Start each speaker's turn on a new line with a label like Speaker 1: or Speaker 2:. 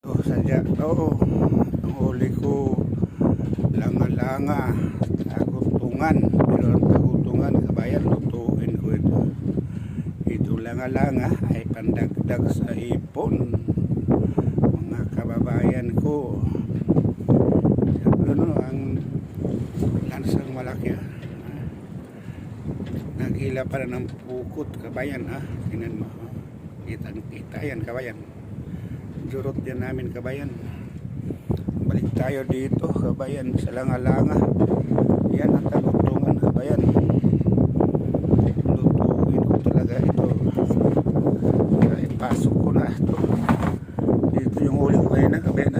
Speaker 1: Sadya, oo. Ang huli ko, langa-langa, tagutungan. Pero ang tagutungan, kabayan, lutuin ko ito. Ito langa-langa ay pandagdag sa ipon. Mga kababayan ko. Ano, ang lansang malaki. Naghila pa na ng pukot, kabayan. Tingnan mo. Kita yan, kabayan. Jurot yan namin, kabayan. Balik tayo dito, kabayan, sa langa-langa. Yan ang tagutungan, kabayan. Lutuin ko talaga ito. Kaya ipasok ko na ito. Dito yung huli ko kayo na, kabayan.